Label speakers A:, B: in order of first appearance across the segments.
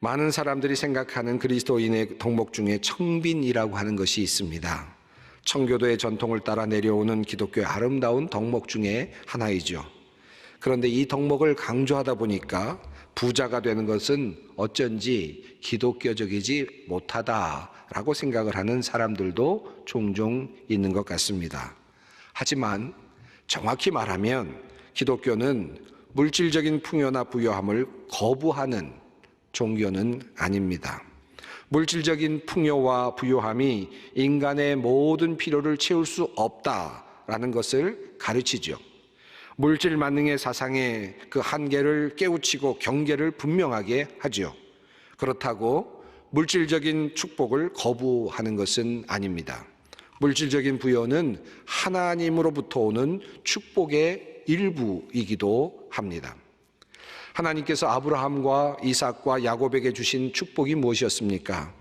A: 많은 사람들이 생각하는 그리스도인의 덕목 중에 청빈이라고 하는 것이 있습니다. 청교도의 전통을 따라 내려오는 기독교의 아름다운 덕목 중에 하나이죠. 그런데 이 덕목을 강조하다 보니까 부자가 되는 것은 어쩐지 기독교적이지 못하다라고 생각을 하는 사람들도 종종 있는 것 같습니다. 하지만 정확히 말하면 기독교는 물질적인 풍요나 부요함을 거부하는 종교는 아닙니다. 물질적인 풍요와 부요함이 인간의 모든 필요를 채울 수 없다라는 것을 가르치죠. 물질 만능의 사상의 그 한계를 깨우치고 경계를 분명하게 하죠. 그렇다고 물질적인 축복을 거부하는 것은 아닙니다. 물질적인 부여는 하나님으로부터 오는 축복의 일부이기도 합니다. 하나님께서 아브라함과 이삭과 야곱에게 주신 축복이 무엇이었습니까?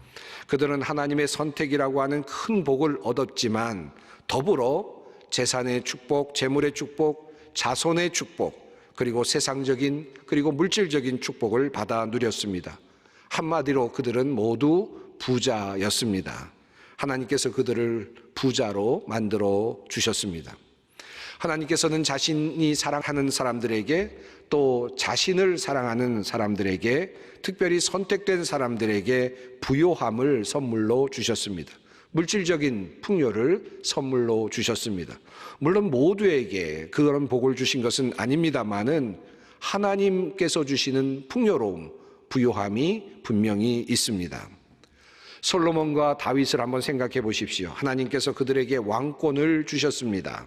A: 그들은 하나님의 선택이라고 하는 큰 복을 얻었지만 더불어 재산의 축복, 재물의 축복, 자손의 축복, 그리고 세상적인 그리고 물질적인 축복을 받아 누렸습니다. 한마디로 그들은 모두 부자였습니다. 하나님께서 그들을 부자로 만들어 주셨습니다. 하나님께서는 자신이 사랑하는 사람들에게 또 자신을 사랑하는 사람들에게 특별히 선택된 사람들에게 부요함을 선물로 주셨습니다. 물질적인 풍요를 선물로 주셨습니다. 물론 모두에게 그런 복을 주신 것은 아닙니다만은 하나님께서 주시는 풍요로움, 부요함이 분명히 있습니다. 솔로몬과 다윗을 한번 생각해 보십시오. 하나님께서 그들에게 왕권을 주셨습니다.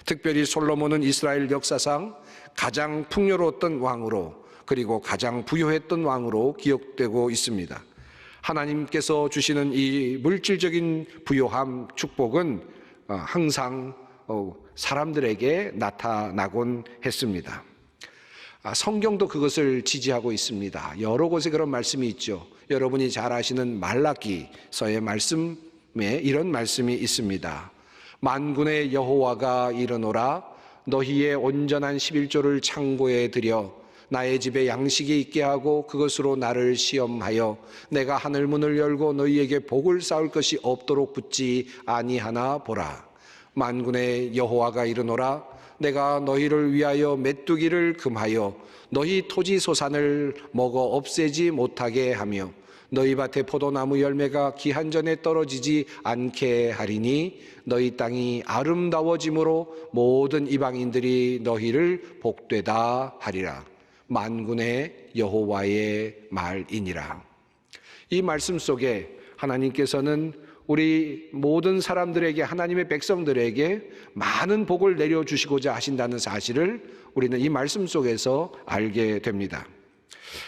A: 특별히 솔로몬은 이스라엘 역사상 가장 풍요로웠던 왕으로 그리고 가장 부유했던 왕으로 기억되고 있습니다. 하나님께서 주시는 이 물질적인 부요함, 축복은 항상 사람들에게 나타나곤 했습니다. 성경도 그것을 지지하고 있습니다. 여러 곳에 그런 말씀이 있죠. 여러분이 잘 아시는 말라기서의 말씀에 이런 말씀이 있습니다. 만군의 여호와가 이르노라 너희의 온전한 11조를 창고에 들여 나의 집에 양식이 있게 하고 그것으로 나를 시험하여 내가 하늘문을 열고 너희에게 복을 쌓을 것이 없도록 붙지 아니하나 보라. 만군의 여호와가 이르노라 내가 너희를 위하여 메뚜기를 금하여 너희 토지 소산을 먹어 없애지 못하게 하며 너희 밭에 포도나무 열매가 기한 전에 떨어지지 않게 하리니 너희 땅이 아름다워짐으로 모든 이방인들이 너희를 복되다 하리라. 만군의 여호와의 말이니라. 이 말씀 속에 하나님께서는 우리 모든 사람들에게, 하나님의 백성들에게 많은 복을 내려주시고자 하신다는 사실을 우리는 이 말씀 속에서 알게 됩니다.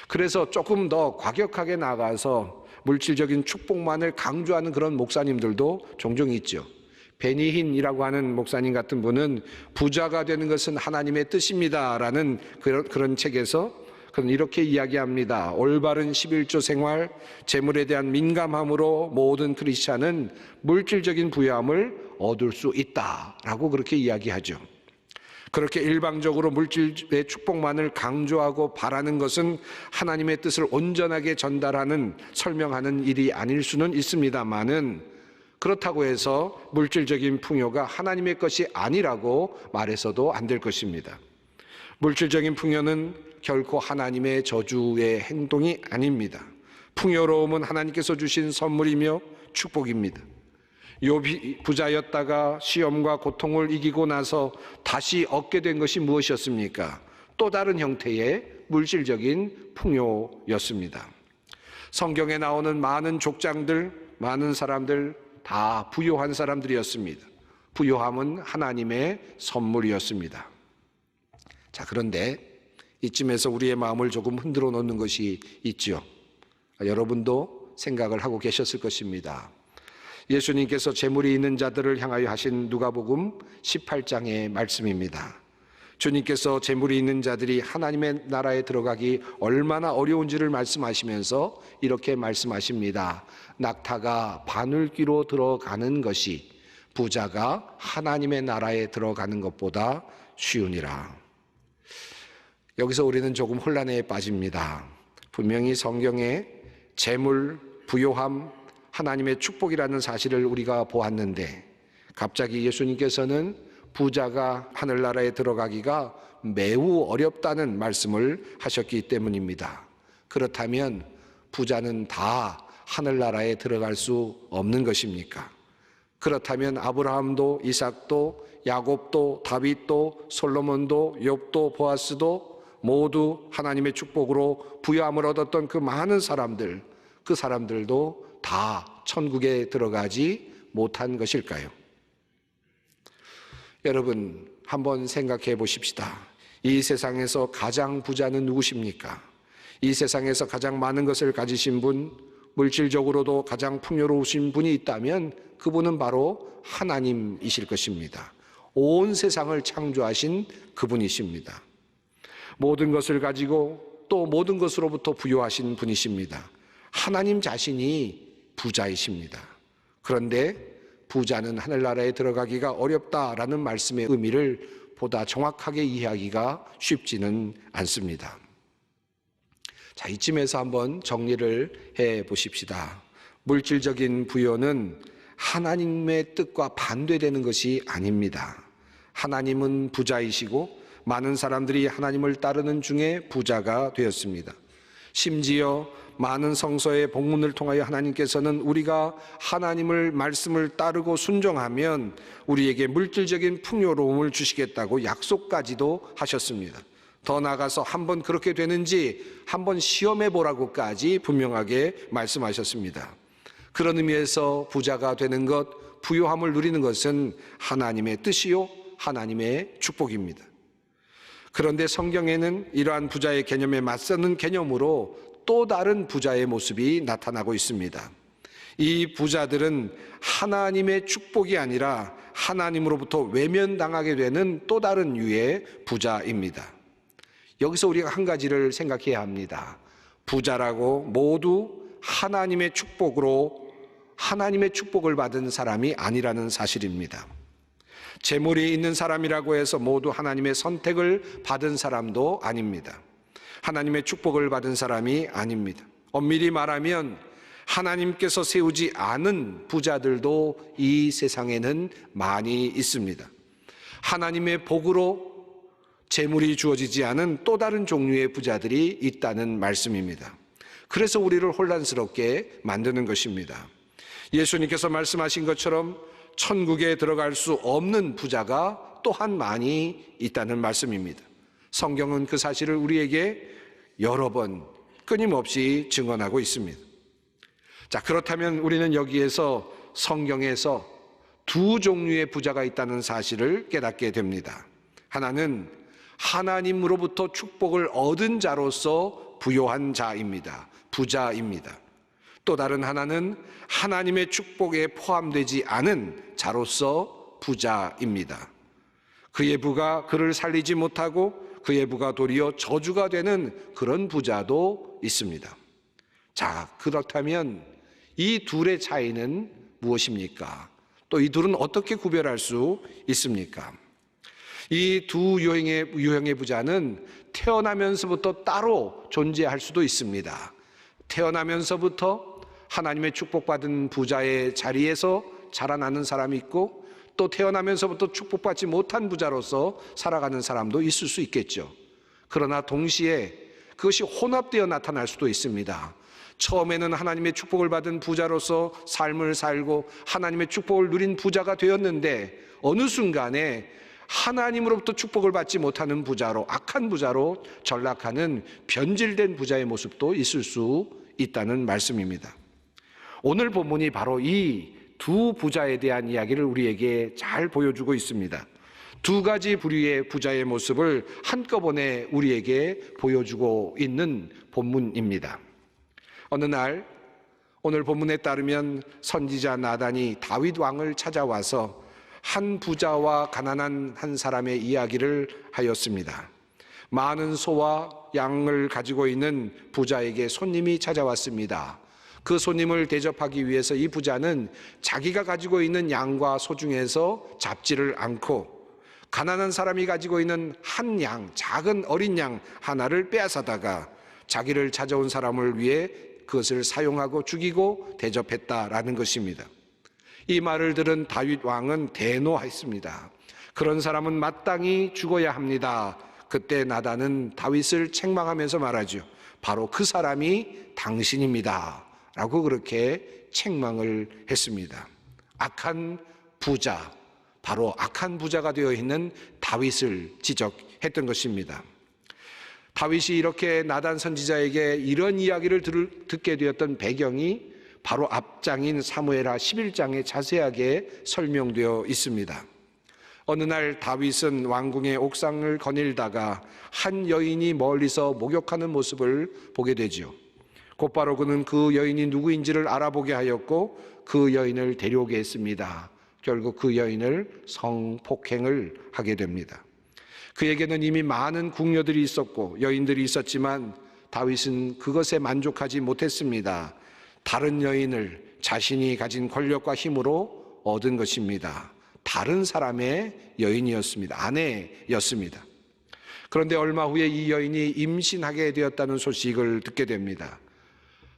A: 그래서 조금 더 과격하게 나가서 물질적인 축복만을 강조하는 그런 목사님들도 종종 있죠. 베니힌이라고 하는 목사님 같은 분은 부자가 되는 것은 하나님의 뜻입니다라는 그런 책에서 그는 이렇게 이야기합니다. 올바른 11조 생활, 재물에 대한 민감함으로 모든 크리스찬은 물질적인 부유함을 얻을 수 있다라고 그렇게 이야기하죠. 그렇게 일방적으로 물질의 축복만을 강조하고 바라는 것은 하나님의 뜻을 온전하게 전달하는, 설명하는 일이 아닐 수는 있습니다만은 그렇다고 해서 물질적인 풍요가 하나님의 것이 아니라고 말해서도 안 될 것입니다. 물질적인 풍요는 결코 하나님의 저주의 행동이 아닙니다. 풍요로움은 하나님께서 주신 선물이며 축복입니다. 욥이 부자였다가 시험과 고통을 이기고 나서 다시 얻게 된 것이 무엇이었습니까? 또 다른 형태의 물질적인 풍요였습니다. 성경에 나오는 많은 족장들, 많은 사람들 다 부요한 사람들이었습니다. 부요함은 하나님의 선물이었습니다. 자, 그런데 이쯤에서 우리의 마음을 조금 흔들어 놓는 것이 있죠. 여러분도 생각을 하고 계셨을 것입니다. 예수님께서 재물이 있는 자들을 향하여 하신 누가복음 18장의 말씀입니다. 주님께서 재물이 있는 자들이 하나님의 나라에 들어가기 얼마나 어려운지를 말씀하시면서 이렇게 말씀하십니다. 낙타가 바늘귀로 들어가는 것이 부자가 하나님의 나라에 들어가는 것보다 쉬우니라. 여기서 우리는 조금 혼란에 빠집니다. 분명히 성경에 재물, 부요함, 하나님의 축복이라는 사실을 우리가 보았는데 갑자기 예수님께서는 부자가 하늘나라에 들어가기가 매우 어렵다는 말씀을 하셨기 때문입니다. 그렇다면 부자는 다 하늘나라에 들어갈 수 없는 것입니까? 그렇다면 아브라함도 이삭도 야곱도 다윗도 솔로몬도 욥도 보아스도 모두 하나님의 축복으로 부요함을 얻었던 그 많은 사람들, 그 사람들도 다 천국에 들어가지 못한 것일까요? 여러분, 한번 생각해 보십시다. 이 세상에서 가장 부자는 누구십니까? 이 세상에서 가장 많은 것을 가지신 분, 물질적으로도 가장 풍요로우신 분이 있다면 그분은 바로 하나님이실 것입니다. 온 세상을 창조하신 그분이십니다. 모든 것을 가지고 또 모든 것으로부터 부요하신 분이십니다. 하나님 자신이 부자이십니다. 그런데 부자는 하늘나라에 들어가기가 어렵다라는 말씀의 의미를 보다 정확하게 이해하기가 쉽지는 않습니다. 자, 이쯤에서 한번 정리를 해 보십시다. 물질적인 부요는 하나님의 뜻과 반대되는 것이 아닙니다. 하나님은 부자이시고 많은 사람들이 하나님을 따르는 중에 부자가 되었습니다. 심지어 많은 성서의 복문을 통하여 하나님께서는 우리가 하나님을 말씀을 따르고 순종하면 우리에게 물질적인 풍요로움을 주시겠다고 약속까지도 하셨습니다. 더 나아가서 한번 그렇게 되는지 한번 시험해 보라고까지 분명하게 말씀하셨습니다. 그런 의미에서 부자가 되는 것, 부요함을 누리는 것은 하나님의 뜻이요 하나님의 축복입니다. 그런데 성경에는 이러한 부자의 개념에 맞서는 개념으로 또 다른 부자의 모습이 나타나고 있습니다. 이 부자들은 하나님의 축복이 아니라 하나님으로부터 외면당하게 되는 또 다른 유의 부자입니다. 여기서 우리가 한 가지를 생각해야 합니다. 부자라고 모두 하나님의 축복으로 하나님의 축복을 받은 사람이 아니라는 사실입니다. 재물이 있는 사람이라고 해서 모두 하나님의 선택을 받은 사람도 아닙니다. 하나님의 축복을 받은 사람이 아닙니다. 엄밀히 말하면 하나님께서 세우지 않은 부자들도 이 세상에는 많이 있습니다. 하나님의 복으로 재물이 주어지지 않은 또 다른 종류의 부자들이 있다는 말씀입니다. 그래서 우리를 혼란스럽게 만드는 것입니다. 예수님께서 말씀하신 것처럼 천국에 들어갈 수 없는 부자가 또한 많이 있다는 말씀입니다. 성경은 그 사실을 우리에게 여러 번 끊임없이 증언하고 있습니다. 자, 그렇다면 우리는 여기에서 성경에서 두 종류의 부자가 있다는 사실을 깨닫게 됩니다. 하나는 하나님으로부터 축복을 얻은 자로서 부요한 자입니다. 부자입니다. 또 다른 하나는 하나님의 축복에 포함되지 않은 자로서 부자입니다. 그의 부가 그를 살리지 못하고 그의 부가 도리어 저주가 되는 그런 부자도 있습니다. 자, 그렇다면 이 둘의 차이는 무엇입니까? 또 이 둘은 어떻게 구별할 수 있습니까? 이 두 유형의 부자는 태어나면서부터 따로 존재할 수도 있습니다. 태어나면서부터 하나님의 축복받은 부자의 자리에서 자라나는 사람이 있고 또 태어나면서부터 축복받지 못한 부자로서 살아가는 사람도 있을 수 있겠죠. 그러나 동시에 그것이 혼합되어 나타날 수도 있습니다. 처음에는 하나님의 축복을 받은 부자로서 삶을 살고 하나님의 축복을 누린 부자가 되었는데 어느 순간에 하나님으로부터 축복을 받지 못하는 부자로, 악한 부자로 전락하는 변질된 부자의 모습도 있을 수 있다는 말씀입니다. 오늘 본문이 바로 이 두 부자에 대한 이야기를 우리에게 잘 보여주고 있습니다. 두 가지 부류의 부자의 모습을 한꺼번에 우리에게 보여주고 있는 본문입니다. 어느 날 오늘 본문에 따르면 선지자 나단이 다윗 왕을 찾아와서 한 부자와 가난한 한 사람의 이야기를 하였습니다. 많은 소와 양을 가지고 있는 부자에게 손님이 찾아왔습니다. 그 손님을 대접하기 위해서 이 부자는 자기가 가지고 있는 양과 소 중에서 잡지를 않고 가난한 사람이 가지고 있는 한 양, 작은 어린 양 하나를 빼앗아다가 자기를 찾아온 사람을 위해 그것을 사용하고 죽이고 대접했다라는 것입니다. 이 말을 들은 다윗 왕은 대노했습니다. 그런 사람은 마땅히 죽어야 합니다. 그때 나단은 다윗을 책망하면서 말하죠. 바로 그 사람이 당신입니다. 라고 그렇게 책망을 했습니다. 악한 부자, 바로 악한 부자가 되어 있는 다윗을 지적했던 것입니다. 다윗이 이렇게 나단 선지자에게 이런 이야기를 듣게 되었던 배경이 바로 앞장인 사무엘하 11장에 자세하게 설명되어 있습니다. 어느 날 다윗은 왕궁의 옥상을 거닐다가 한 여인이 멀리서 목욕하는 모습을 보게 되지요. 곧바로 그는 그 여인이 누구인지를 알아보게 하였고 그 여인을 데려오게 했습니다. 결국 그 여인을 성폭행을 하게 됩니다. 그에게는 이미 많은 궁녀들이 있었고 여인들이 있었지만 다윗은 그것에 만족하지 못했습니다. 다른 여인을 자신이 가진 권력과 힘으로 얻은 것입니다. 다른 사람의 여인이었습니다. 아내였습니다. 그런데 얼마 후에 이 여인이 임신하게 되었다는 소식을 듣게 됩니다.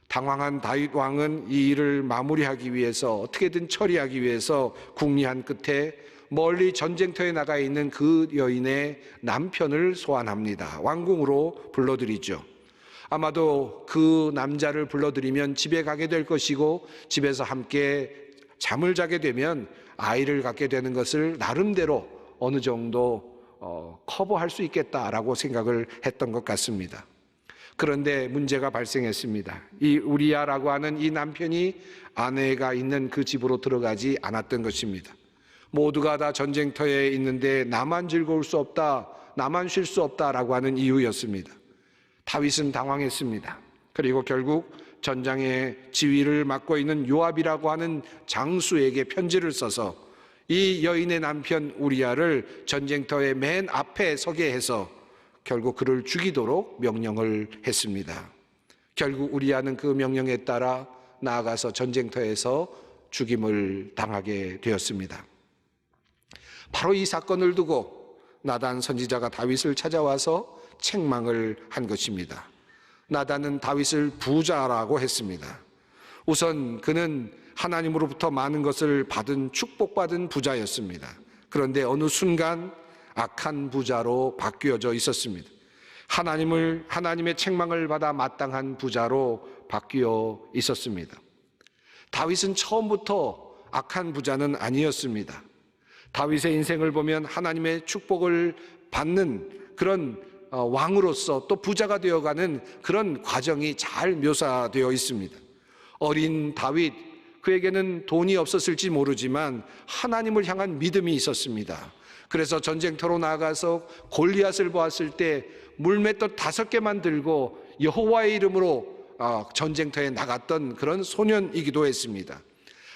A: 당황한 다윗 왕은 이 일을 마무리하기 위해서 어떻게든 처리하기 위해서 궁리한 끝에 멀리 전쟁터에 나가 있는 그 여인의 남편을 소환합니다. 왕궁으로 불러들이죠. 아마도 그 남자를 불러들이면 집에 가게 될 것이고 집에서 함께 잠을 자게 되면 아이를 갖게 되는 것을 나름대로 어느 정도 커버할 수 있겠다라고 생각을 했던 것 같습니다. 그런데 문제가 발생했습니다. 이 우리야라고 하는 이 남편이 아내가 있는 그 집으로 들어가지 않았던 것입니다. 모두가 다 전쟁터에 있는데 나만 즐거울 수 없다, 나만 쉴 수 없다라고 하는 이유였습니다. 다윗은 당황했습니다. 그리고 결국 전장의 지휘를 맡고 있는 요압이라고 하는 장수에게 편지를 써서 이 여인의 남편 우리야를 전쟁터의 맨 앞에 서게 해서 결국 그를 죽이도록 명령을 했습니다. 결국 우리야는 그 명령에 따라 나아가서 전쟁터에서 죽임을 당하게 되었습니다. 바로 이 사건을 두고 나단 선지자가 다윗을 찾아와서 책망을 한 것입니다. 나단은 다윗을 부자라고 했습니다. 우선 그는 하나님으로부터 많은 것을 받은 축복받은 부자였습니다. 그런데 어느 순간 악한 부자로 바뀌어져 있었습니다. 하나님의 책망을 받아 마땅한 부자로 바뀌어 있었습니다. 다윗은 처음부터 악한 부자는 아니었습니다. 다윗의 인생을 보면 하나님의 축복을 받는 그런 왕으로서 또 부자가 되어가는 그런 과정이 잘 묘사되어 있습니다. 어린 다윗, 그에게는 돈이 없었을지 모르지만 하나님을 향한 믿음이 있었습니다. 그래서 전쟁터로 나가서 골리앗을 보았을 때 물맷돌 5개만 들고 여호와의 이름으로 전쟁터에 나갔던 그런 소년이기도 했습니다.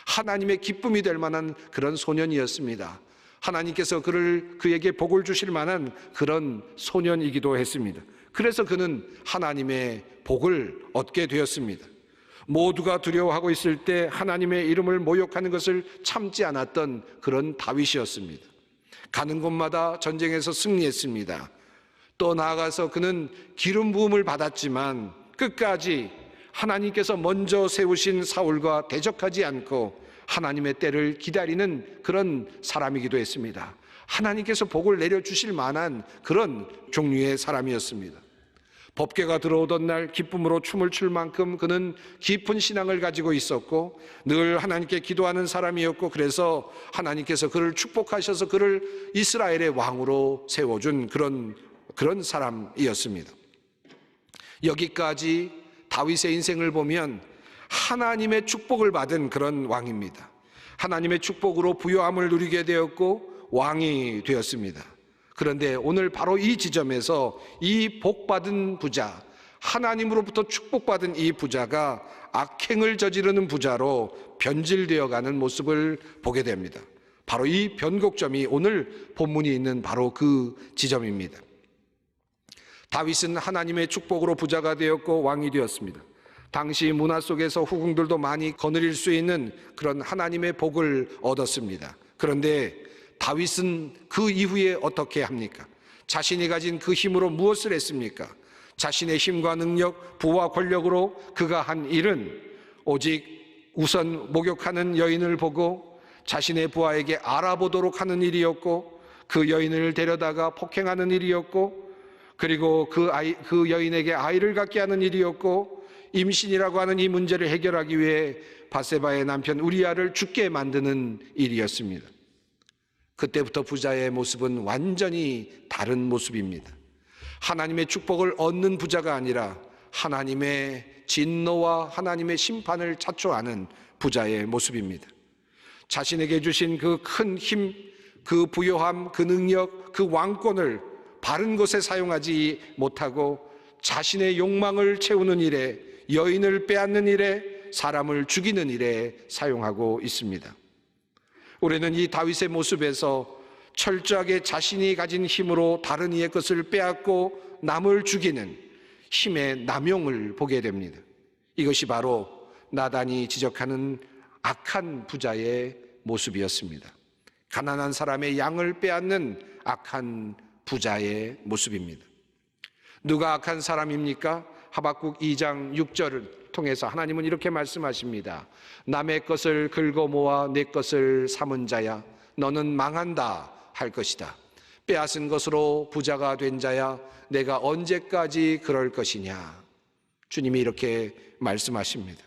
A: 하나님의 기쁨이 될 만한 그런 소년이었습니다. 하나님께서 그에게 복을 주실 만한 그런 소년이기도 했습니다. 그래서 그는 하나님의 복을 얻게 되었습니다. 모두가 두려워하고 있을 때 하나님의 이름을 모욕하는 것을 참지 않았던 그런 다윗이었습니다. 가는 곳마다 전쟁에서 승리했습니다. 또 나아가서 그는 기름 부음을 받았지만 끝까지 하나님께서 먼저 세우신 사울과 대적하지 않고 하나님의 때를 기다리는 그런 사람이기도 했습니다. 하나님께서 복을 내려주실 만한 그런 종류의 사람이었습니다. 법궤가 들어오던 날 기쁨으로 춤을 출 만큼 그는 깊은 신앙을 가지고 있었고 늘 하나님께 기도하는 사람이었고 그래서 하나님께서 그를 축복하셔서 그를 이스라엘의 왕으로 세워준 그런 사람이었습니다. 여기까지 다윗의 인생을 보면 하나님의 축복을 받은 그런 왕입니다. 하나님의 축복으로 부요함을 누리게 되었고 왕이 되었습니다. 그런데 오늘 바로 이 지점에서 이 복받은 부자, 하나님으로부터 축복받은 이 부자가 악행을 저지르는 부자로 변질되어가는 모습을 보게 됩니다. 바로 이 변곡점이 오늘 본문이 있는 바로 그 지점입니다. 다윗은 하나님의 축복으로 부자가 되었고 왕이 되었습니다. 당시 문화 속에서 후궁들도 많이 거느릴 수 있는 그런 하나님의 복을 얻었습니다. 그런데 다윗은 그 이후에 어떻게 합니까? 자신이 가진 그 힘으로 무엇을 했습니까? 자신의 힘과 능력, 부와 권력으로 그가 한 일은 오직 우선 목욕하는 여인을 보고 자신의 부하에게 알아보도록 하는 일이었고, 그 여인을 데려다가 폭행하는 일이었고, 그리고 그 여인에게 아이를 갖게 하는 일이었고, 임신이라고 하는 이 문제를 해결하기 위해 바세바의 남편 우리아를 죽게 만드는 일이었습니다. 그때부터 부자의 모습은 완전히 다른 모습입니다. 하나님의 축복을 얻는 부자가 아니라 하나님의 진노와 하나님의 심판을 자초하는 부자의 모습입니다. 자신에게 주신 그 큰 힘, 그 부요함, 그 능력, 그 왕권을 바른 것에 사용하지 못하고 자신의 욕망을 채우는 일에, 여인을 빼앗는 일에, 사람을 죽이는 일에 사용하고 있습니다. 우리는 이 다윗의 모습에서 철저하게 자신이 가진 힘으로 다른 이의 것을 빼앗고 남을 죽이는 힘의 남용을 보게 됩니다. 이것이 바로 나단이 지적하는 악한 부자의 모습이었습니다. 가난한 사람의 양을 빼앗는 악한 부자의 모습입니다. 누가 악한 사람입니까? 하박국 2장 6절을 통해서 하나님은 이렇게 말씀하십니다. 남의 것을 긁어 모아 내 것을 삼은 자야, 너는 망한다 할 것이다. 빼앗은 것으로 부자가 된 자야, 내가 언제까지 그럴 것이냐. 주님이 이렇게 말씀하십니다.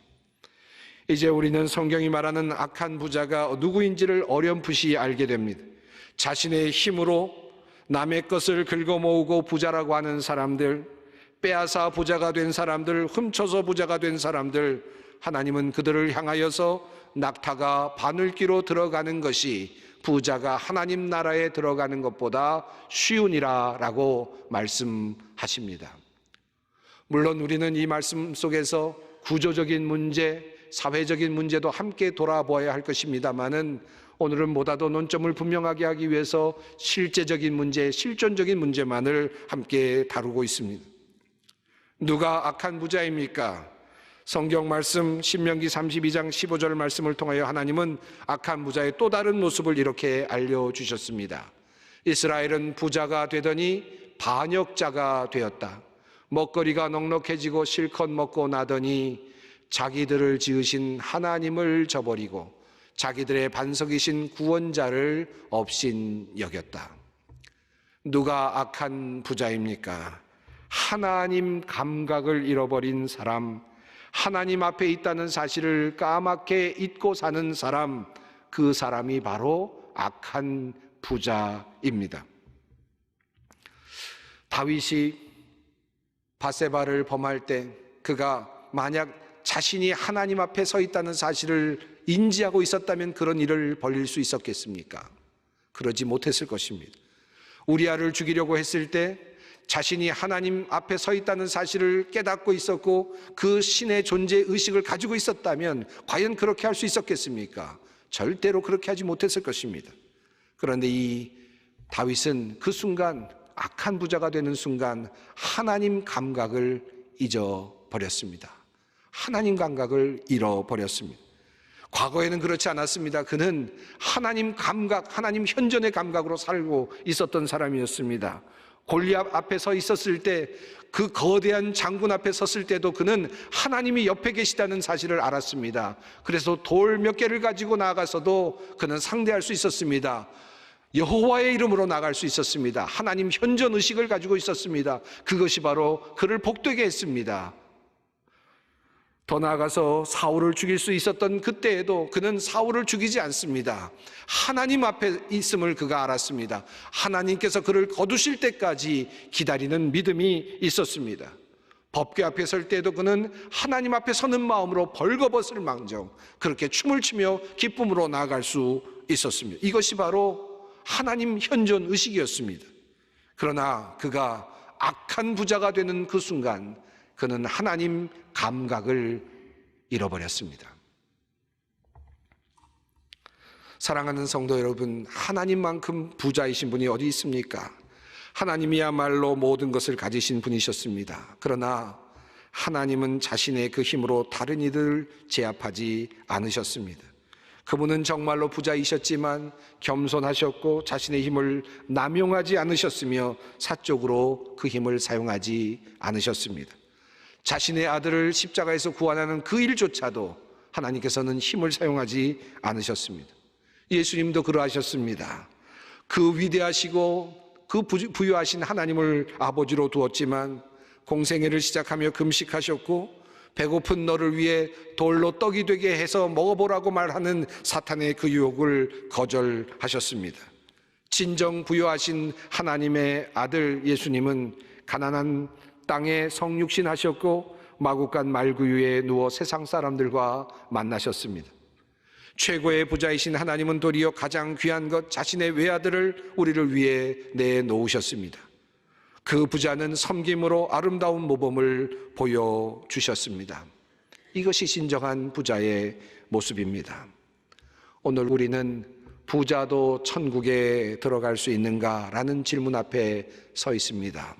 A: 이제 우리는 성경이 말하는 악한 부자가 누구인지를 어렴풋이 알게 됩니다. 자신의 힘으로 남의 것을 긁어 모으고 부자라고 하는 사람들, 빼앗아 부자가 된 사람들, 훔쳐서 부자가 된 사람들, 하나님은 그들을 향하여서 낙타가 바늘귀로 들어가는 것이 부자가 하나님 나라에 들어가는 것보다 쉬우니라 라고 말씀하십니다. 물론 우리는 이 말씀 속에서 구조적인 문제, 사회적인 문제도 함께 돌아보아야 할 것입니다만은 오늘은 보다도 논점을 분명하게 하기 위해서 실제적인 문제, 실존적인 문제만을 함께 다루고 있습니다. 누가 악한 부자입니까? 성경 말씀 신명기 32장 15절 말씀을 통하여 하나님은 악한 부자의 또 다른 모습을 이렇게 알려주셨습니다. 이스라엘은 부자가 되더니 반역자가 되었다. 먹거리가 넉넉해지고 실컷 먹고 나더니 자기들을 지으신 하나님을 저버리고 자기들의 반석이신 구원자를 업신여겼다. 누가 악한 부자입니까? 하나님 감각을 잃어버린 사람, 하나님 앞에 있다는 사실을 까맣게 잊고 사는 사람, 그 사람이 바로 악한 부자입니다. 다윗이 바세바를 범할 때 그가 만약 자신이 하나님 앞에 서 있다는 사실을 인지하고 있었다면 그런 일을 벌일 수 있었겠습니까? 그러지 못했을 것입니다. 우리아를 죽이려고 했을 때 자신이 하나님 앞에 서 있다는 사실을 깨닫고 있었고 그 신의 존재 의식을 가지고 있었다면 과연 그렇게 할 수 있었겠습니까? 절대로 그렇게 하지 못했을 것입니다. 그런데 이 다윗은 그 순간, 악한 부자가 되는 순간 하나님 감각을 잊어버렸습니다. 하나님 감각을 잃어버렸습니다. 과거에는 그렇지 않았습니다. 그는 하나님 감각, 하나님 현존의 감각으로 살고 있었던 사람이었습니다. 골리앗 앞에 서 있었을 때, 그 거대한 장군 앞에 섰을 때도 그는 하나님이 옆에 계시다는 사실을 알았습니다. 그래서 돌 몇 개를 가지고 나아가서도 그는 상대할 수 있었습니다. 여호와의 이름으로 나갈 수 있었습니다. 하나님 현존 의식을 가지고 있었습니다. 그것이 바로 그를 복되게 했습니다. 더 나아가서 사울을 죽일 수 있었던 그때에도 그는 사울을 죽이지 않습니다. 하나님 앞에 있음을 그가 알았습니다. 하나님께서 그를 거두실 때까지 기다리는 믿음이 있었습니다. 법궤 앞에 설 때에도 그는 하나님 앞에 서는 마음으로 벌거벗을 망정 그렇게 춤을 추며 기쁨으로 나아갈 수 있었습니다. 이것이 바로 하나님 현존 의식이었습니다. 그러나 그가 악한 부자가 되는 그 순간 그는 하나님 감각을 잃어버렸습니다. 사랑하는 성도 여러분, 하나님만큼 부자이신 분이 어디 있습니까? 하나님이야말로 모든 것을 가지신 분이셨습니다. 그러나 하나님은 자신의 그 힘으로 다른 이들을 제압하지 않으셨습니다. 그분은 정말로 부자이셨지만 겸손하셨고 자신의 힘을 남용하지 않으셨으며 사적으로 그 힘을 사용하지 않으셨습니다. 자신의 아들을 십자가에서 구원하는 그 일조차도 하나님께서는 힘을 사용하지 않으셨습니다. 예수님도 그러하셨습니다. 그 위대하시고 그 부유하신 하나님을 아버지로 두었지만 공생애를 시작하며 금식하셨고 배고픈 너를 위해 돌로 떡이 되게 해서 먹어보라고 말하는 사탄의 그 유혹을 거절하셨습니다. 진정 부유하신 하나님의 아들 예수님은 가난한 땅에 성육신 하셨고 마구간 말구유에 누워 세상 사람들과 만나셨습니다. 최고의 부자이신 하나님은 도리어 가장 귀한 것 자신의 외아들을 우리를 위해 내놓으셨습니다. 그 부자는 섬김으로 아름다운 모범을 보여주셨습니다. 이것이 진정한 부자의 모습입니다. 오늘 우리는 부자도 천국에 들어갈 수 있는가라는 질문 앞에 서 있습니다.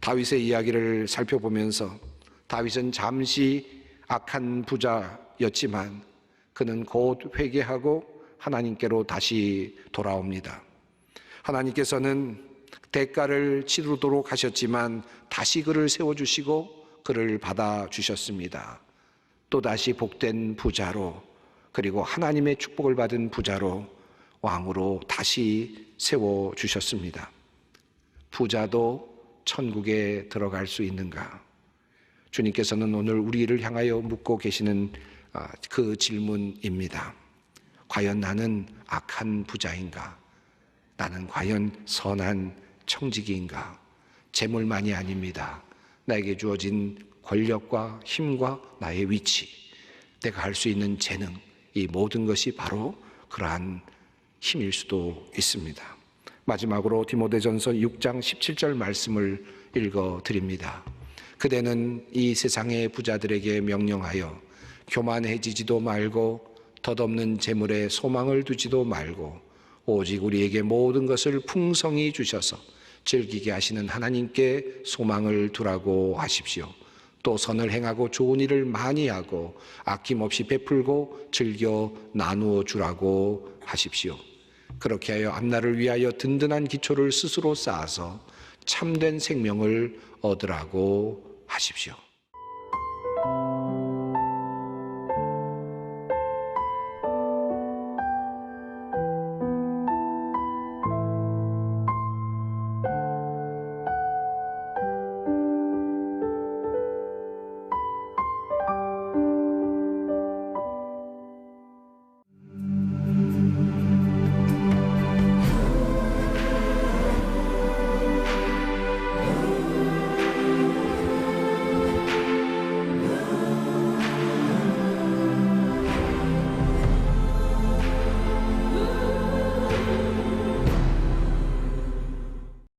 A: 다윗의 이야기를 살펴보면서 다윗은 잠시 악한 부자였지만 그는 곧 회개하고 하나님께로 다시 돌아옵니다. 하나님께서는 대가를 치르도록 하셨지만 다시 그를 세워주시고 그를 받아주셨습니다. 또다시 복된 부자로 그리고 하나님의 축복을 받은 부자로 왕으로 다시 세워주셨습니다. 부자도 천국에 들어갈 수 있는가? 주님께서는 오늘 우리를 향하여 묻고 계시는 그 질문입니다. 과연 나는 악한 부자인가? 나는 과연 선한 청지기인가? 재물만이 아닙니다. 나에게 주어진 권력과 힘과 나의 위치, 내가 할 수 있는 재능, 이 모든 것이 바로 그러한 힘일 수도 있습니다. 마지막으로 디모데전서 6장 17절 말씀을 읽어드립니다. 그대는 이 세상의 부자들에게 명령하여 교만해지지도 말고 덧없는 재물에 소망을 두지도 말고 오직 우리에게 모든 것을 풍성히 주셔서 즐기게 하시는 하나님께 소망을 두라고 하십시오. 또 선을 행하고 좋은 일을 많이 하고 아낌없이 베풀고 즐겨 나누어 주라고 하십시오. 그렇게 하여 앞날을 위하여 든든한 기초를 스스로 쌓아서 참된 생명을 얻으라고 하십시오.